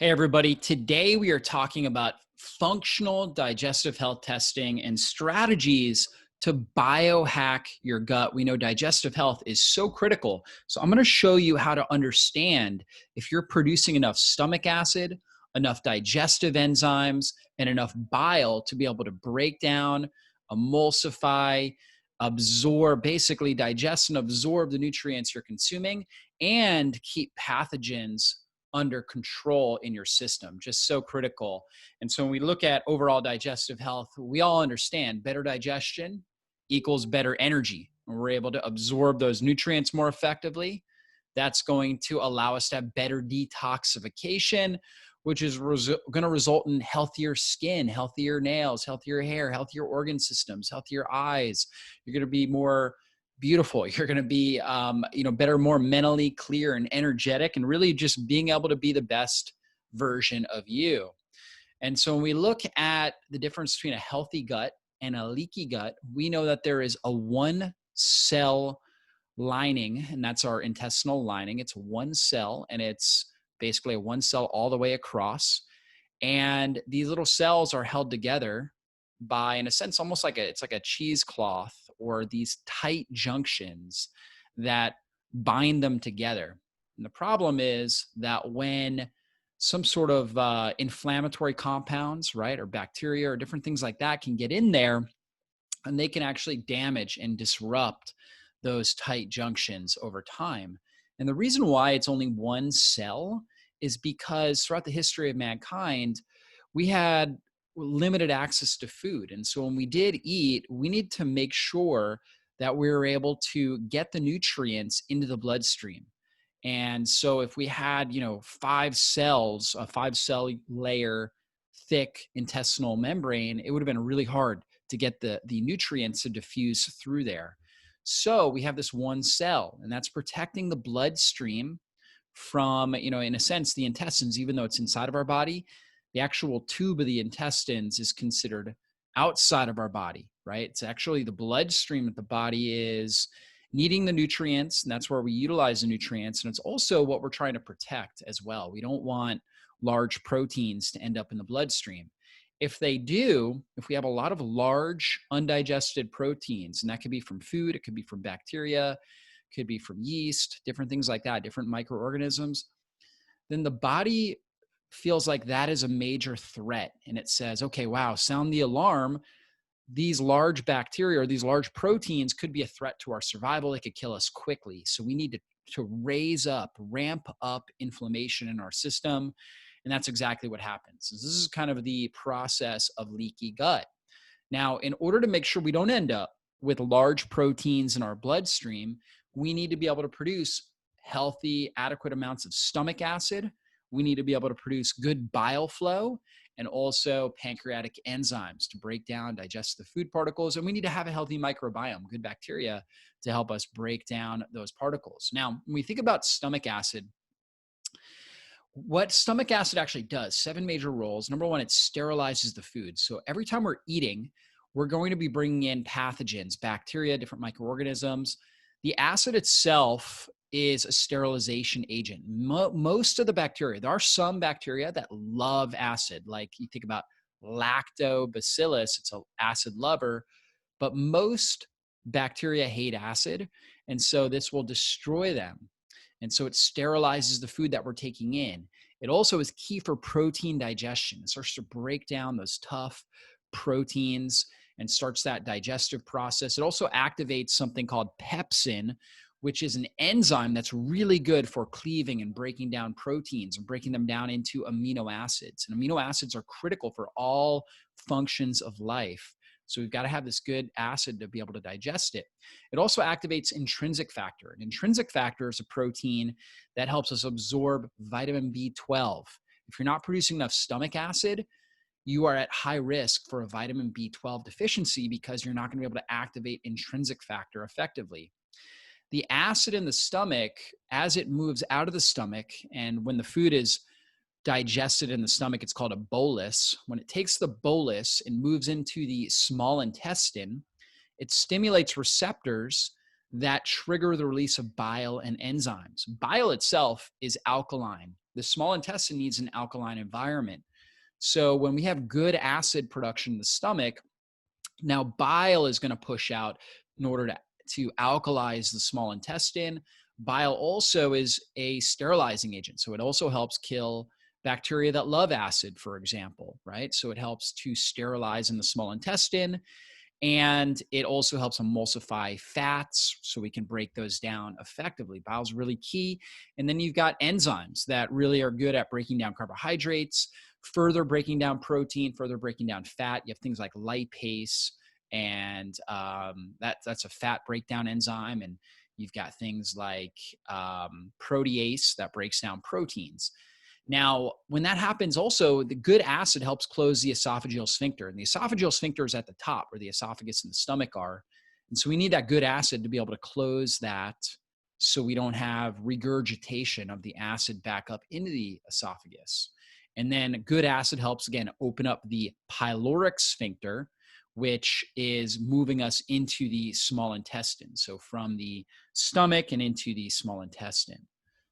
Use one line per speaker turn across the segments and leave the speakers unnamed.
Hey, everybody. Today we are talking about functional digestive health testing and strategies to biohack your gut. We know digestive health is so critical. So, I'm going to show you how to understand if you're producing enough stomach acid, enough digestive enzymes, and enough bile to be able to break down, emulsify, absorb, basically digest and absorb the nutrients you're consuming and keep pathogens under control in your system. Just so critical. And so when we look at overall digestive health, we all understand better digestion equals better energy. When we're able to absorb those nutrients more effectively, that's going to allow us to have better detoxification, which is going to result in healthier skin, healthier nails, healthier hair, healthier organ systems, healthier eyes. You're going to be more beautiful. You're going to be, better, more mentally clear and energetic, and really just being able to be the best version of you. And so when we look at the difference between a healthy gut and a leaky gut, we know that there is a one cell lining, and that's our intestinal lining. It's one cell, and it's basically a one cell all the way across. And these little cells are held together by, in a sense, almost like it's like a cheesecloth, or these tight junctions that bind them together. And the problem is that when some sort of inflammatory compounds, right, or bacteria or different things like that can get in there, and they can actually damage and disrupt those tight junctions over time. And the reason why it's only one cell is because throughout the history of mankind, we had limited access to food. And so when we did eat, we need to make sure that we were able to get the nutrients into the bloodstream. And so if we had, five cells, a 5 cell layer thick intestinal membrane, it would have been really hard to get the nutrients to diffuse through there. So we have this one cell, and that's protecting the bloodstream from, in a sense, the intestines. Even though it's inside of our body, the actual tube of the intestines is considered outside of our body, right? It's actually the bloodstream that the body is needing the nutrients, and that's where we utilize the nutrients. And it's also what we're trying to protect as well. We don't want large proteins to end up in the bloodstream. If they do, if we have a lot of large undigested proteins, and that could be from food, it could be from bacteria, could be from yeast, different things like that, different microorganisms, then the body feels like that is a major threat. And it says, okay, wow, sound the alarm. These large bacteria or these large proteins could be a threat to our survival. They could kill us quickly. So we need to ramp up inflammation in our system. And that's exactly what happens. This is kind of the process of leaky gut. Now, in order to make sure we don't end up with large proteins in our bloodstream, we need to be able to produce healthy, adequate amounts of stomach acid. We need to be able to produce good bile flow and also pancreatic enzymes to break down, digest the food particles. And we need to have a healthy microbiome, good bacteria, to help us break down those particles. Now, when we think about stomach acid, what stomach acid actually does, 7 major roles. Number one, it sterilizes the food. So every time we're eating, we're going to be bringing in pathogens, bacteria, different microorganisms. The acid itself is a sterilization agent. Most of the bacteria, there are some bacteria that love acid, like you think about lactobacillus, it's an acid lover, but most bacteria hate acid, and so this will destroy them. And so it sterilizes the food that we're taking in. It also is key for protein digestion. It starts to break down those tough proteins and starts that digestive process. It also activates something called pepsin, which is an enzyme that's really good for cleaving and breaking down proteins and breaking them down into amino acids. And amino acids are critical for all functions of life. So we've got to have this good acid to be able to digest it. It also activates intrinsic factor. And intrinsic factor is a protein that helps us absorb vitamin B12. If you're not producing enough stomach acid, you are at high risk for a vitamin B12 deficiency because you're not going to be able to activate intrinsic factor effectively. The acid in the stomach, as it moves out of the stomach, and when the food is digested in the stomach, it's called a bolus. When it takes the bolus and moves into the small intestine, it stimulates receptors that trigger the release of bile and enzymes. Bile itself is alkaline. the small intestine needs an alkaline environment. So when we have good acid production in the stomach, now bile is going to push out in order to alkalize the small intestine. Bile also is a sterilizing agent. So it also helps kill bacteria that love acid, for example, right? So it helps to sterilize in the small intestine. And it also helps emulsify fats so we can break those down effectively. Bile is really key. And then you've got enzymes that really are good at breaking down carbohydrates, further breaking down protein, further breaking down fat. You have things like lipase, and that's a fat breakdown enzyme. And you've got things like protease that breaks down proteins. Now, when that happens, also, the good acid helps close the esophageal sphincter. And the esophageal sphincter is at the top where the esophagus and the stomach are. And so we need that good acid to be able to close that so we don't have regurgitation of the acid back up into the esophagus. And then good acid helps, again, open up the pyloric sphincter, which is moving us into the small intestine. So from the stomach and into the small intestine.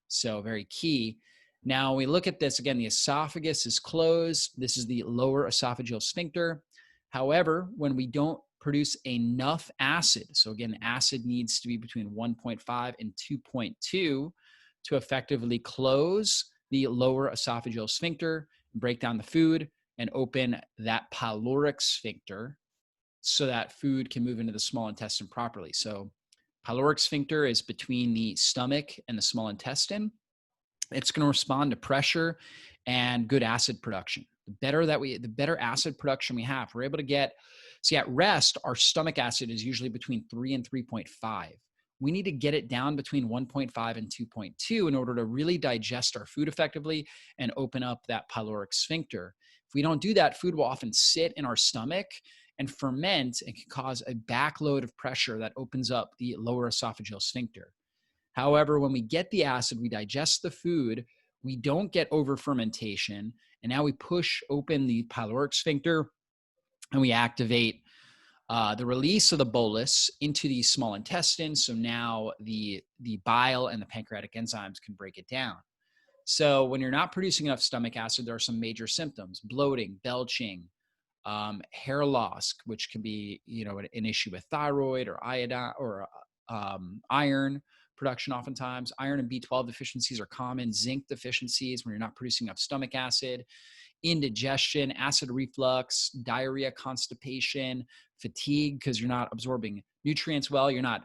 So very key. Now we look at this again, the esophagus is closed. This is the lower esophageal sphincter. However, when we don't produce enough acid, so again, acid needs to be between 1.5 and 2.2 to effectively close the lower esophageal sphincter, break down the food, and open that pyloric sphincter so that food can move into the small intestine properly. So pyloric sphincter is between the stomach and the small intestine. It's going to respond to pressure and good acid production. The better acid production we have, we're able to get, see at rest, our stomach acid is usually between 3 and 3.5. We need to get it down between 1.5 and 2.2 in order to really digest our food effectively and open up that pyloric sphincter. If we don't do that, food will often sit in our stomach and ferment and can cause a backload of pressure that opens up the lower esophageal sphincter. However, when we get the acid, we digest the food, we don't get over fermentation, and now we push open the pyloric sphincter and we activate the release of the bolus into the small intestine. So now the bile and the pancreatic enzymes can break it down. So when you're not producing enough stomach acid, there are some major symptoms: bloating, belching, hair loss, which can be, an issue with thyroid or iodine or iron production. Oftentimes, iron and B12 deficiencies are common. Zinc deficiencies when you're not producing enough stomach acid. Indigestion, acid reflux, diarrhea, constipation, fatigue because you're not absorbing nutrients well. You're not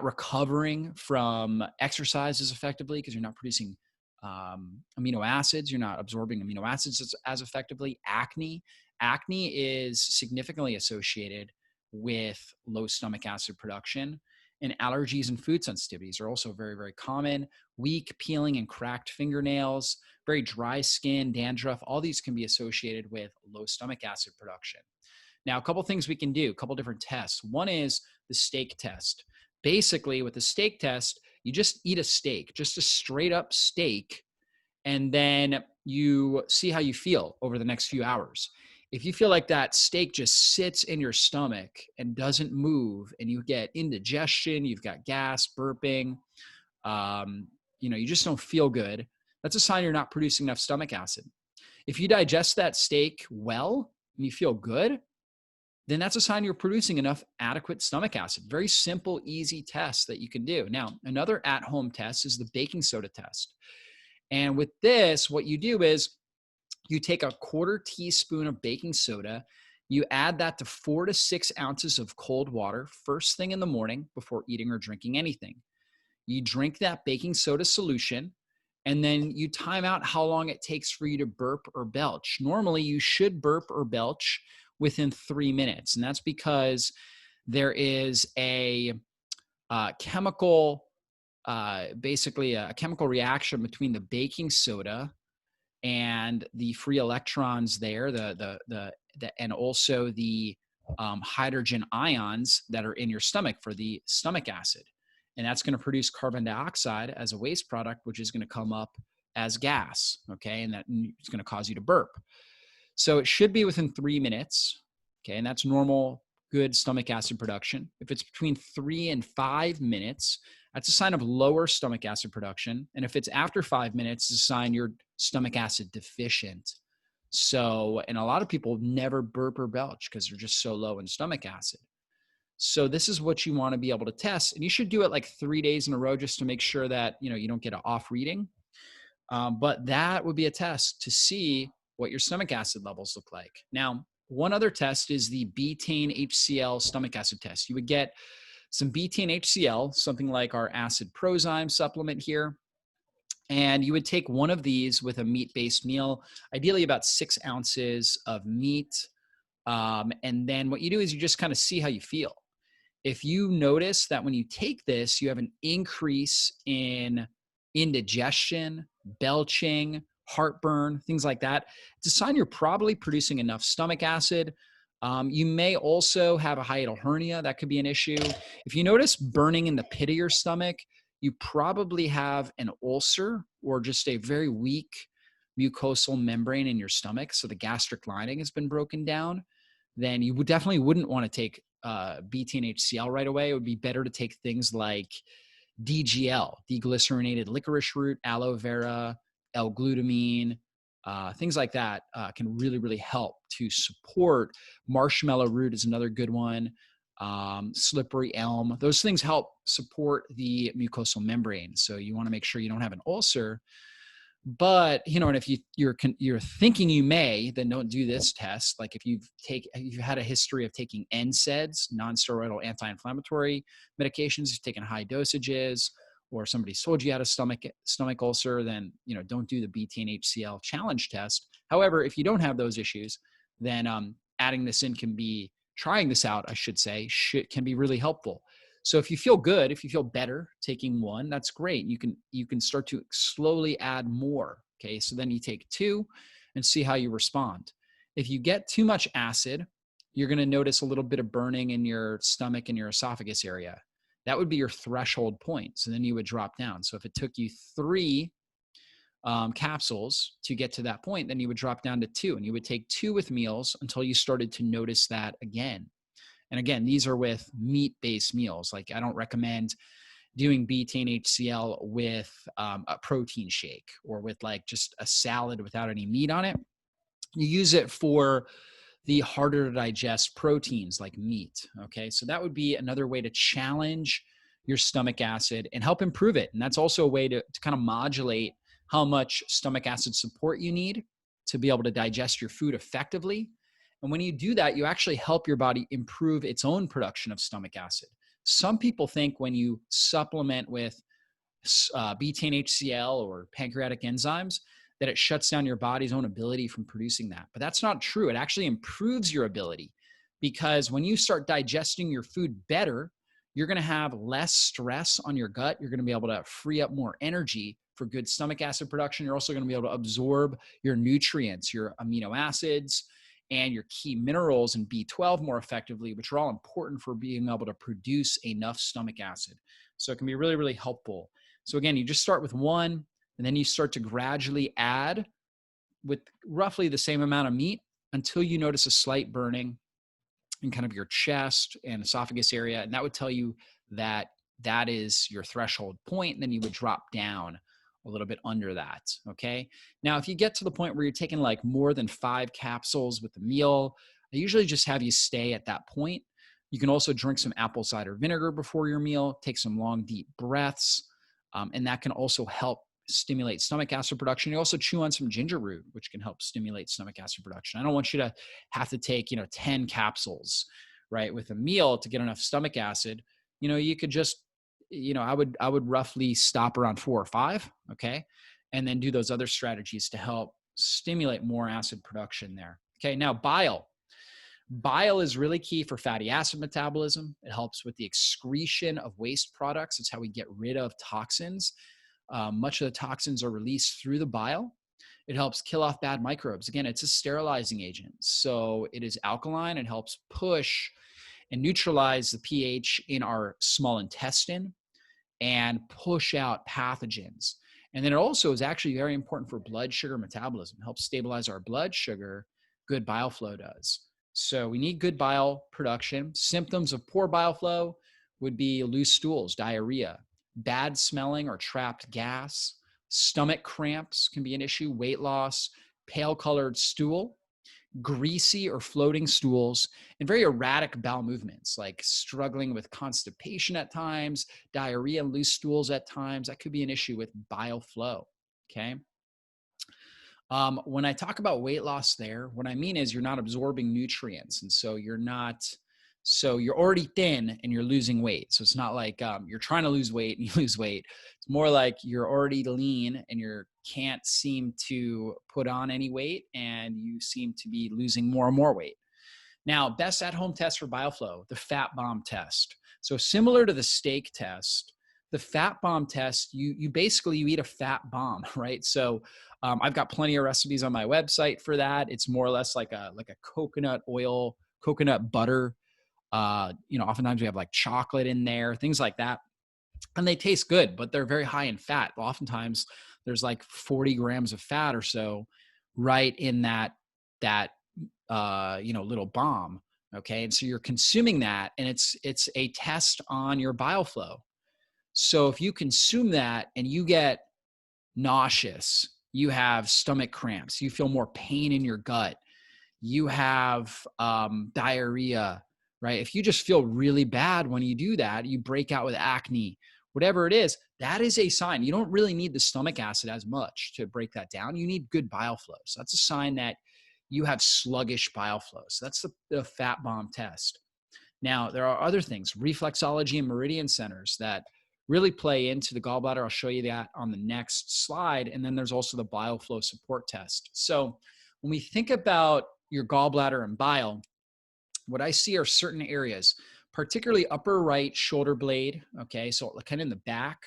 recovering from exercises effectively because you're not producing amino acids. You're not absorbing amino acids as effectively. Acne is significantly associated with low stomach acid production. And allergies and food sensitivities are also very, very common. Weak, peeling, and cracked fingernails, very dry skin, dandruff, all these can be associated with low stomach acid production. Now, a couple things we can do, a couple different tests. One is the steak test. Basically, with the steak test, you just eat a steak, just a straight up steak, and then you see how you feel over the next few hours. If you feel like that steak just sits in your stomach and doesn't move, and you get indigestion, you've got gas, burping, you just don't feel good, that's a sign you're not producing enough stomach acid. If you digest that steak well and you feel good, then that's a sign you're producing enough adequate stomach acid. Very simple, easy test that you can do. Now, another at-home test is the baking soda test. And with this, what you do is you take a 1/4 teaspoon of baking soda, you add that to 4 to 6 ounces of cold water first thing in the morning before eating or drinking anything. You drink that baking soda solution, and then you time out how long it takes for you to burp or belch. Normally, you should burp or belch within 3 minutes, and that's because there is a chemical, basically a chemical reaction between the baking soda and the free electrons there, and also the hydrogen ions that are in your stomach for the stomach acid. And that's going to produce carbon dioxide as a waste product, which is going to come up as gas, okay? And it's going to cause you to burp. So it should be within 3 minutes, okay? And that's normal, good stomach acid production. If it's between 3 and 5 minutes, That's a sign of lower stomach acid production. And if it's after 5 minutes, it's a sign you're stomach acid deficient. So, and a lot of people never burp or belch because they're just so low in stomach acid. So this is what you want to be able to test. And you should do it like 3 days in a row just to make sure that, you don't get an off reading. But that would be a test to see what your stomach acid levels look like. Now, one other test is the Betaine HCl stomach acid test. You would get some Betaine HCl, something like our acid prozyme supplement here. And you would take one of these with a meat-based meal, ideally about 6 ounces of meat. And then what you do is you just kind of see how you feel. If you notice that when you take this, you have an increase in indigestion, belching, heartburn, things like that, it's a sign you're probably producing enough stomach acid. You may also have a hiatal hernia. That could be an issue. If you notice burning in the pit of your stomach, you probably have an ulcer or just a very weak mucosal membrane in your stomach. So the gastric lining has been broken down. Then you definitely wouldn't want to take Betaine HCl right away. It would be better to take things like DGL, deglycerinated licorice root, aloe vera, L-glutamine, things like that can really, really help to support. Marshmallow root is another good one. Slippery elm. Those things help support the mucosal membrane. So you want to make sure you don't have an ulcer. But, and if you're thinking you may, then don't do this test. Like if you've had a history of taking NSAIDs, non-steroidal anti-inflammatory medications, you've taken high dosages, or somebody's told you had a stomach ulcer, then, don't do the Betaine HCl challenge test. However, if you don't have those issues, then adding this in trying this out, I should say, can be really helpful. So if you feel good, if you feel better taking one, that's great. You can start to slowly add more. Okay. So then you take 2 and see how you respond. If you get too much acid, you're going to notice a little bit of burning in your stomach and your esophagus area. That would be your threshold point. So then you would drop down. So if it took you 3 capsules to get to that point, then you would drop down to 2, and you would take 2 with meals until you started to notice that again. And again, these are with meat-based meals. Like I don't recommend doing Betaine HCl with a protein shake or with like just a salad without any meat on it. You use it for the harder to digest proteins like meat. Okay, so that would be another way to challenge your stomach acid and help improve it. And that's also a way to kind of modulate how much stomach acid support you need to be able to digest your food effectively. And when you do that, you actually help your body improve its own production of stomach acid. Some people think when you supplement with Betaine HCl or pancreatic enzymes, that it shuts down your body's own ability from producing that. But that's not true. It actually improves your ability, because when you start digesting your food better, you're going to have less stress on your gut. You're going to be able to free up more energy for good stomach acid production. You're also going to be able to absorb your nutrients, your amino acids, and your key minerals and B12 more effectively, which are all important for being able to produce enough stomach acid. So it can be really, really helpful. So again, you just start with 1, and then you start to gradually add with roughly the same amount of meat until you notice a slight burning in kind of your chest and esophagus area. And that would tell you that that is your threshold point. And then you would drop down a little bit under that. Okay. Now, if you get to the point where you're taking like more than 5 capsules with the meal, I usually just have you stay at that point. You can also drink some apple cider vinegar before your meal, take some long, deep breaths. And that can also help stimulate stomach acid production. You also chew on some ginger root, which can help stimulate stomach acid production. I don't want you to have to take, 10 capsules, right, with a meal to get enough stomach acid. You could just, I would roughly stop around 4 or 5. Okay. And then do those other strategies to help stimulate more acid production there. Okay. Now bile. Bile is really key for fatty acid metabolism. It helps with the excretion of waste products. It's how we get rid of toxins. Much of the toxins are released through the bile. It helps kill off bad microbes. Again, it's a sterilizing agent. So it is alkaline. It helps push and neutralize the pH in our small intestine and push out pathogens. And then it also is actually very important for blood sugar metabolism. It helps stabilize our blood sugar. Good bile flow does. So we need good bile production. Symptoms of poor bile flow would be loose stools, diarrhea, bad smelling or trapped gas, stomach cramps can be an issue, weight loss, pale colored stool, greasy or floating stools, and very erratic bowel movements, like struggling with constipation at times, diarrhea and loose stools at times. That could be an issue with bile flow. Okay. When I talk about weight loss there, what I mean is you're not absorbing nutrients. And so you're already thin and you're losing weight. So it's not like you're trying to lose weight and you lose weight. It's more like you're already lean and you can't seem to put on any weight and you seem to be losing more and more weight. Now, best at-home test for BioFlow, the fat bomb test. So similar to the steak test, the fat bomb test, you basically eat a fat bomb, right? So I've got plenty of recipes on my website for that. It's more or less like a coconut oil, coconut butter. Oftentimes we have like chocolate in there, things like that. And they taste good, but they're very high in fat. Oftentimes there's like 40 grams of fat or so right in that little bomb. Okay. And so you're consuming that and it's a test on your BioFlow. So if you consume that and you get nauseous, you have stomach cramps, you feel more pain in your gut, you have diarrhea, right? If you just feel really bad when you do that, you break out with acne, whatever it is, that is a sign. You don't really need the stomach acid as much to break that down. You need good bile flow. So that's a sign that you have sluggish bile flow. So that's the fat bomb test. Now, there are other things, reflexology and meridian centers that really play into the gallbladder. I'll show you that on the next slide. And then there's also the BioFlow Support test. So when we think about your gallbladder and bile, what I see are certain areas, particularly upper right shoulder blade. Okay, so kind of in the back,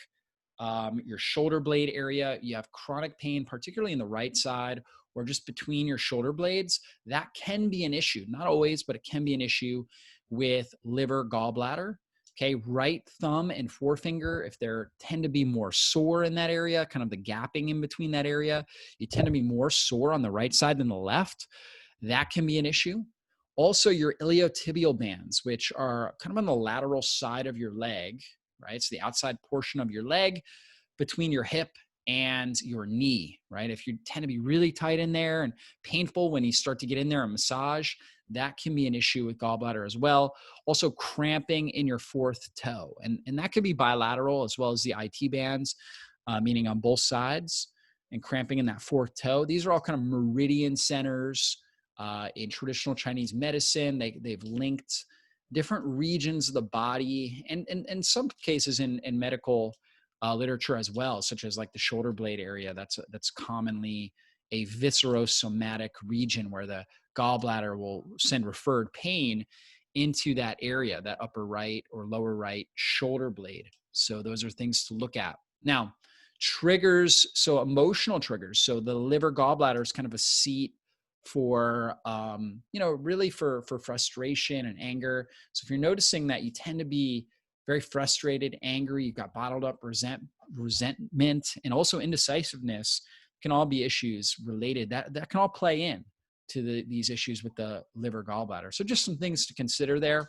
your shoulder blade area, you have chronic pain, particularly in the right side or just between your shoulder blades. That can be an issue, not always, but it can be an issue with liver, gallbladder. Okay, right thumb and forefinger, if there tend to be more sore in that area, kind of the gapping in between that area, you tend to be more sore on the right side than the left. That can be an issue. Also, your iliotibial bands, which are kind of on the lateral side of your leg, right? It's the outside portion of your leg between your hip and your knee, right? If you tend to be really tight in there and painful when you start to get in there and massage, that can be an issue with gallbladder as well. Also, cramping in your fourth toe. And that could be bilateral as well as the IT bands, meaning on both sides, and cramping in that fourth toe. These are all kind of meridian centers in traditional Chinese medicine. They've linked different regions of the body and in some cases in medical literature as well, such as like the shoulder blade area. That's commonly a viscerosomatic region where the gallbladder will send referred pain into that area, that upper right or lower right shoulder blade. So those are things to look at. Now, triggers, so emotional triggers. So the liver gallbladder is kind of a seat for, really for frustration and anger. So if you're noticing that you tend to be very frustrated, angry, you've got bottled up resentment, and also indecisiveness can all be issues related. That can all play in to these issues with the liver gallbladder. So just some things to consider there.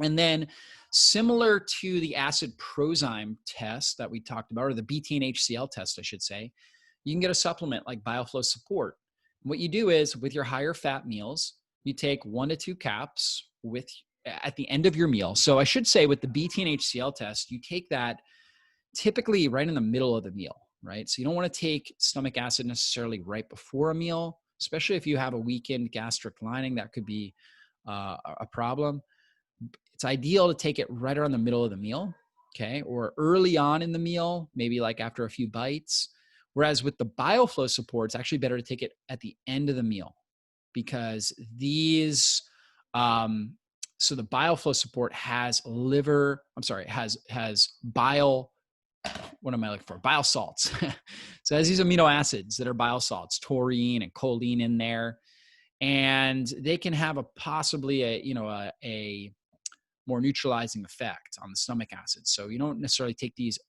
And then similar to the acid prozyme test that we talked about, or the Betaine HCl test, I should say, you can get a supplement like BioFlow Support. What you do is with your higher fat meals, you take 1 to 2 caps at the end of your meal. So I should say with the Betaine HCl test, you take that typically right in the middle of the meal, right? So you don't want to take stomach acid necessarily right before a meal, especially if you have a weakened gastric lining. That could be a problem. It's ideal to take it right around the middle of the meal, okay? Or early on in the meal, maybe like after a few bites. Whereas with the BioFlow Support, it's actually better to take it at the end of the meal because these, so the BioFlow Support has bile, what am I looking for? Bile salts. So it has these amino acids that are bile salts, taurine and choline in there. And they can have possibly a more neutralizing effect on the stomach acid. So you don't necessarily take these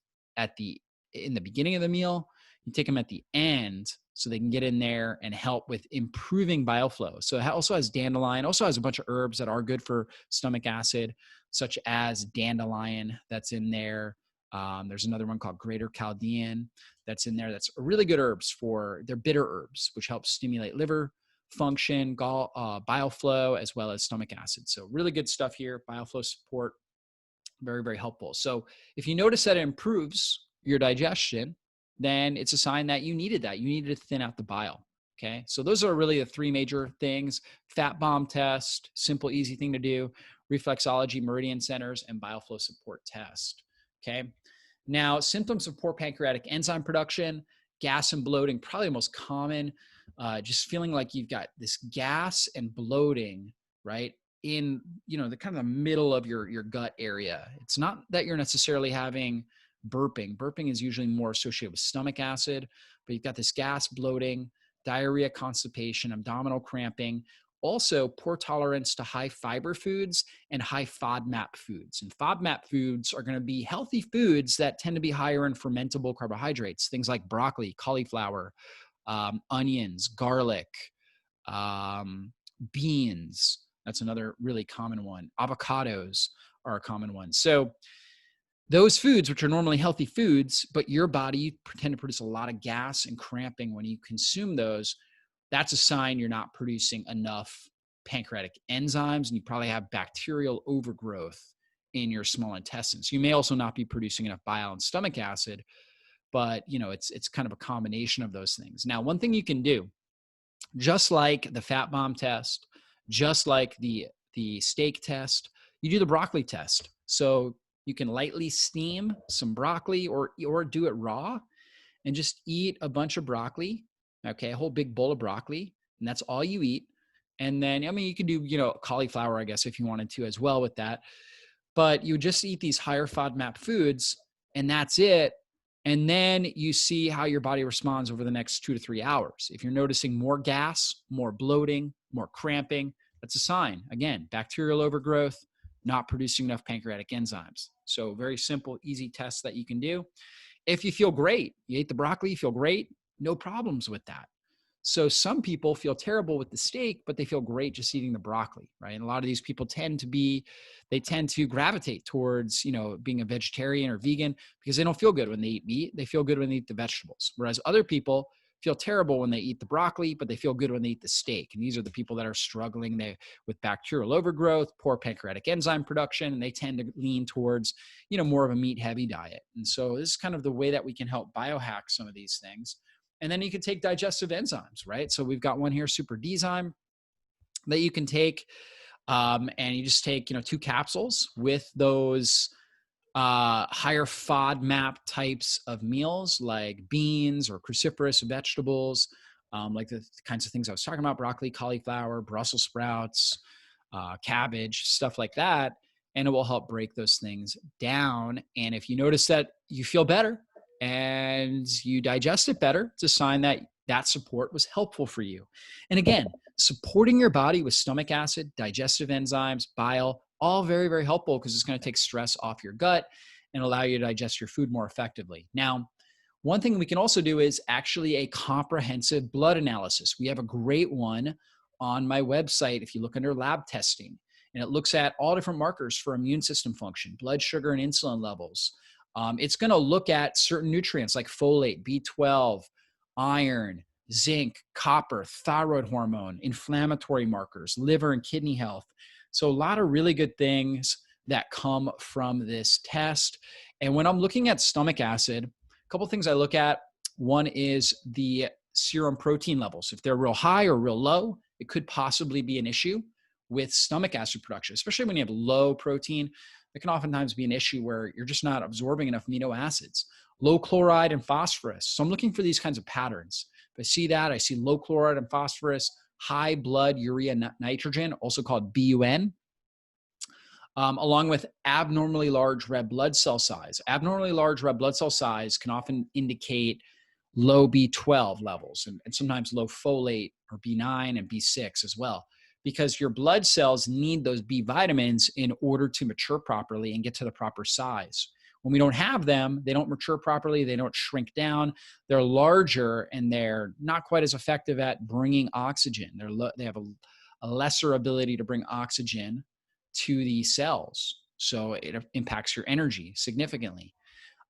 in the beginning of the meal. You take them at the end so they can get in there and help with improving bile flow. So it also has dandelion, also has a bunch of herbs that are good for stomach acid, such as dandelion that's in there. There's another one called Greater Chaldean that's in there. That's really good herbs they're bitter herbs, which help stimulate liver function, bile flow, as well as stomach acid. So really good stuff here. BioFlow Support, very, very helpful. So if you notice that it improves your digestion, then it's a sign that you needed that. You needed to thin out the bile. Okay. So those are really the three major things: fat bomb test, simple, easy thing to do, reflexology, meridian centers, and BioFlow Support test. Okay. Now, symptoms of poor pancreatic enzyme production, gas and bloating, probably the most common. Just feeling like you've got this gas and bloating, right, in the kind of the middle of your gut area. It's not that you're necessarily having burping. Burping is usually more associated with stomach acid, but you've got this gas, bloating, diarrhea, constipation, abdominal cramping. Also, poor tolerance to high fiber foods and high FODMAP foods. And FODMAP foods are going to be healthy foods that tend to be higher in fermentable carbohydrates, things like broccoli, cauliflower, onions, garlic, beans. That's another really common one. Avocados are a common one. So those foods, which are normally healthy foods, but your body tend to produce a lot of gas and cramping when you consume those, that's a sign you're not producing enough pancreatic enzymes, and you probably have bacterial overgrowth in your small intestines. You may also not be producing enough bile and stomach acid, but it's kind of a combination of those things. Now, one thing you can do, just like the fat bomb test, just like the steak test, you do the broccoli test. So you can lightly steam some broccoli or do it raw and just eat a bunch of broccoli, okay, a whole big bowl of broccoli, and that's all you eat. And then, you could do, cauliflower, I guess, if you wanted to as well with that. But you just eat these higher FODMAP foods, and that's it. And then you see how your body responds over the next 2 to 3 hours. If you're noticing more gas, more bloating, more cramping, that's a sign. Again, bacterial overgrowth, not producing enough pancreatic enzymes. So very simple, easy tests that you can do. If you feel great, you ate the broccoli, you feel great, no problems with that. So some people feel terrible with the steak, but they feel great just eating the broccoli, right? And a lot of these people tend to gravitate towards, being a vegetarian or vegan because they don't feel good when they eat meat. They feel good when they eat the vegetables. Whereas other people feel terrible when they eat the broccoli, but they feel good when they eat the steak. And these are the people that are struggling with bacterial overgrowth, poor pancreatic enzyme production, and they tend to lean towards, more of a meat-heavy diet. And so this is kind of the way that we can help biohack some of these things. And then you can take digestive enzymes, right? So we've got one here, Super Dzyme, that you can take, and you just take, 2 capsules with those higher FODMAP types of meals like beans or cruciferous vegetables, like the kinds of things I was talking about: broccoli, cauliflower, Brussels sprouts, cabbage, stuff like that. And it will help break those things down. And if you notice that you feel better and you digest it better, it's a sign that that support was helpful for you. And again, supporting your body with stomach acid, digestive enzymes, bile, all very, very helpful because it's going to take stress off your gut and allow you to digest your food more effectively. Now, one thing we can also do is actually a comprehensive blood analysis. We have a great one on my website if you look under lab testing, and it looks at all different markers for immune system function, blood sugar and insulin levels. It's going to look at certain nutrients like folate, B12, iron, zinc, copper, thyroid hormone, inflammatory markers, liver and kidney health. So a lot of really good things that come from this test. And when I'm looking at stomach acid, a couple of things I look at. One is the serum protein levels. If they're real high or real low, it could possibly be an issue with stomach acid production, especially when you have low protein. It can oftentimes be an issue where you're just not absorbing enough amino acids. Low chloride and phosphorus. So I'm looking for these kinds of patterns. If I see that, I see low chloride and phosphorus, high blood urea nitrogen, also called BUN, along with abnormally large red blood cell size. Abnormally large red blood cell size can often indicate low B12 levels and sometimes low folate or B9 and B6 as well, because your blood cells need those B vitamins in order to mature properly and get to the proper size. When we don't have them, they don't mature properly, they don't shrink down, they're larger, and they're not quite as effective at bringing oxygen. They have a lesser ability to bring oxygen to the cells, so it impacts your energy significantly.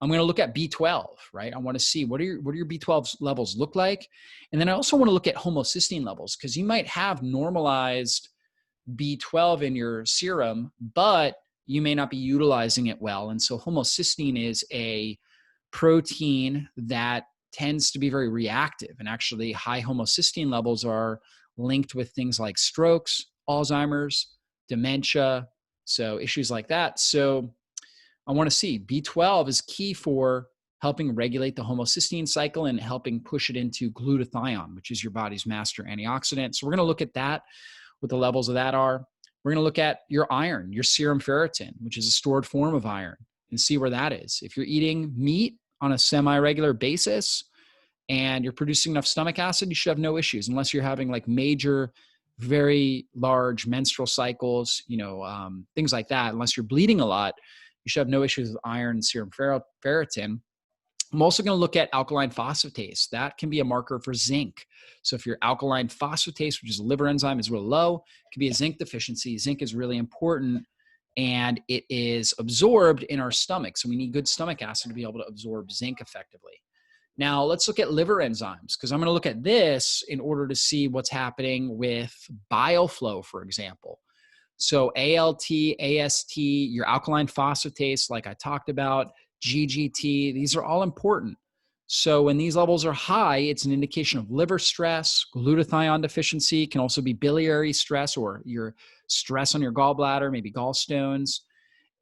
I'm going to look at B12, right? I want to see what do your B12 levels look like? And then I also want to look at homocysteine levels, because you might have normalized B12 in your serum, but you may not be utilizing it well. And so homocysteine is a protein that tends to be very reactive. And actually, high homocysteine levels are linked with things like strokes, Alzheimer's, dementia, so issues like that. So I want to see B12 is key for helping regulate the homocysteine cycle and helping push it into glutathione, which is your body's master antioxidant. So we're going to look at that, what the levels of that are. We're going to look at your iron, your serum ferritin, which is a stored form of iron, and see where that is. If you're eating meat on a semi-regular basis and you're producing enough stomach acid, you should have no issues, unless you're having like major, very large menstrual cycles, things like that. Unless you're bleeding a lot, you should have no issues with iron and serum ferritin. I'm also going to look at alkaline phosphatase. That can be a marker for zinc. So if your alkaline phosphatase, which is a liver enzyme, is real low, it could be a zinc deficiency. Zinc is really important, and it is absorbed in our stomach. So we need good stomach acid to be able to absorb zinc effectively. Now let's look at liver enzymes, because I'm going to look at this in order to see what's happening with BioFlow, for example. So ALT, AST, your alkaline phosphatase, like I talked about, GGT, these are all important. So when these levels are high, it's an indication of liver stress. Glutathione deficiency can also be biliary stress, or your stress on your gallbladder, maybe gallstones.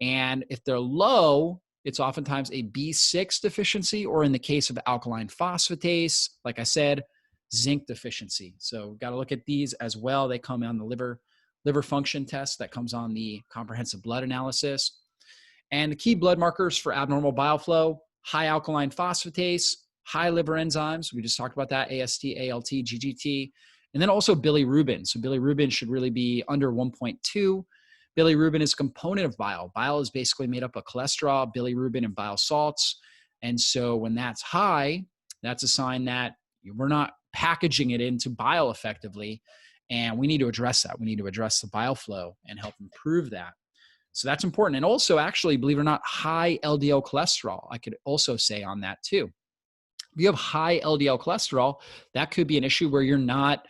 And if they're low, it's oftentimes a B6 deficiency, or in the case of alkaline phosphatase, like I said, zinc deficiency. So we've got to look at these as well. They come on the liver function test that comes on the comprehensive blood analysis. And the key blood markers for abnormal bile flow: high alkaline phosphatase, high liver enzymes. We just talked about that: AST, ALT, GGT, and then also bilirubin. So bilirubin should really be under 1.2. Bilirubin is a component of bile. Bile is basically made up of cholesterol, bilirubin, and bile salts. And so when that's high, that's a sign that we're not packaging it into bile effectively. And we need to address that. We need to address the bile flow and help improve that. So that's important. And also, actually, believe it or not, high LDL cholesterol, I could also say on that too. If you have high LDL cholesterol, that could be an issue where you're not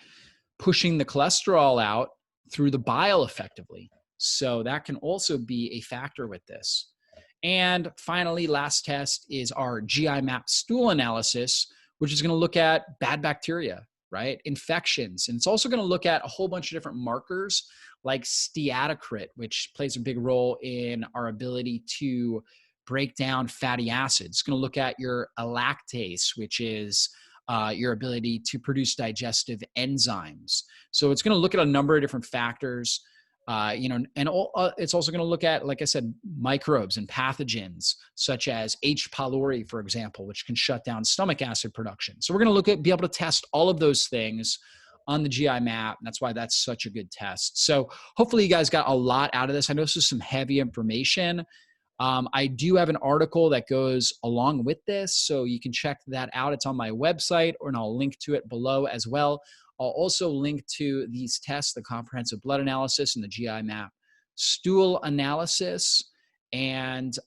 pushing the cholesterol out through the bile effectively. So that can also be a factor with this. And finally, last test is our GI map stool analysis, which is going to look at bad bacteria, right? Infections. And it's also going to look at a whole bunch of different markers like steatocrit, which plays a big role in our ability to break down fatty acids. It's going to look at your alactase, which is your ability to produce digestive enzymes. So it's going to look at a number of different factors. It's also going to look at, like I said, microbes and pathogens such as H. pylori, for example, which can shut down stomach acid production. So we're going to be able to test all of those things on the GI map. And that's why that's such a good test. So hopefully you guys got a lot out of this. I know this is some heavy information. I do have an article that goes along with this, so you can check that out. It's on my website, and I'll link to it below as well. I'll also link to these tests: the comprehensive blood analysis and the GI map stool analysis, and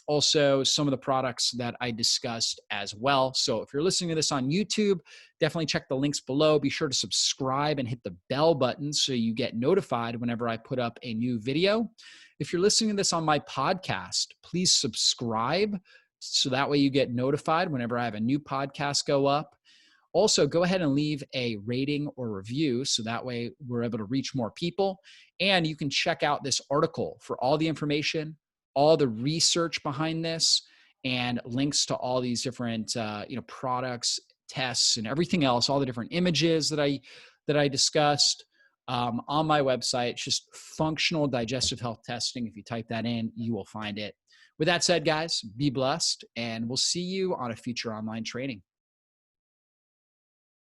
also some of the products that I discussed as well. So if you're listening to this on YouTube, definitely check the links below. Be sure to subscribe and hit the bell button so you get notified whenever I put up a new video. If you're listening to this on my podcast, please subscribe so that way you get notified whenever I have a new podcast go up. Also, go ahead and leave a rating or review so that way we're able to reach more people. And you can check out this article for all the information, all the research behind this, and links to all these different products, tests, and everything else, all the different images that I discussed on my website. It's just functional digestive health testing. If you type that in, you will find it. With that said, guys, be blessed, and we'll see you on a future online training.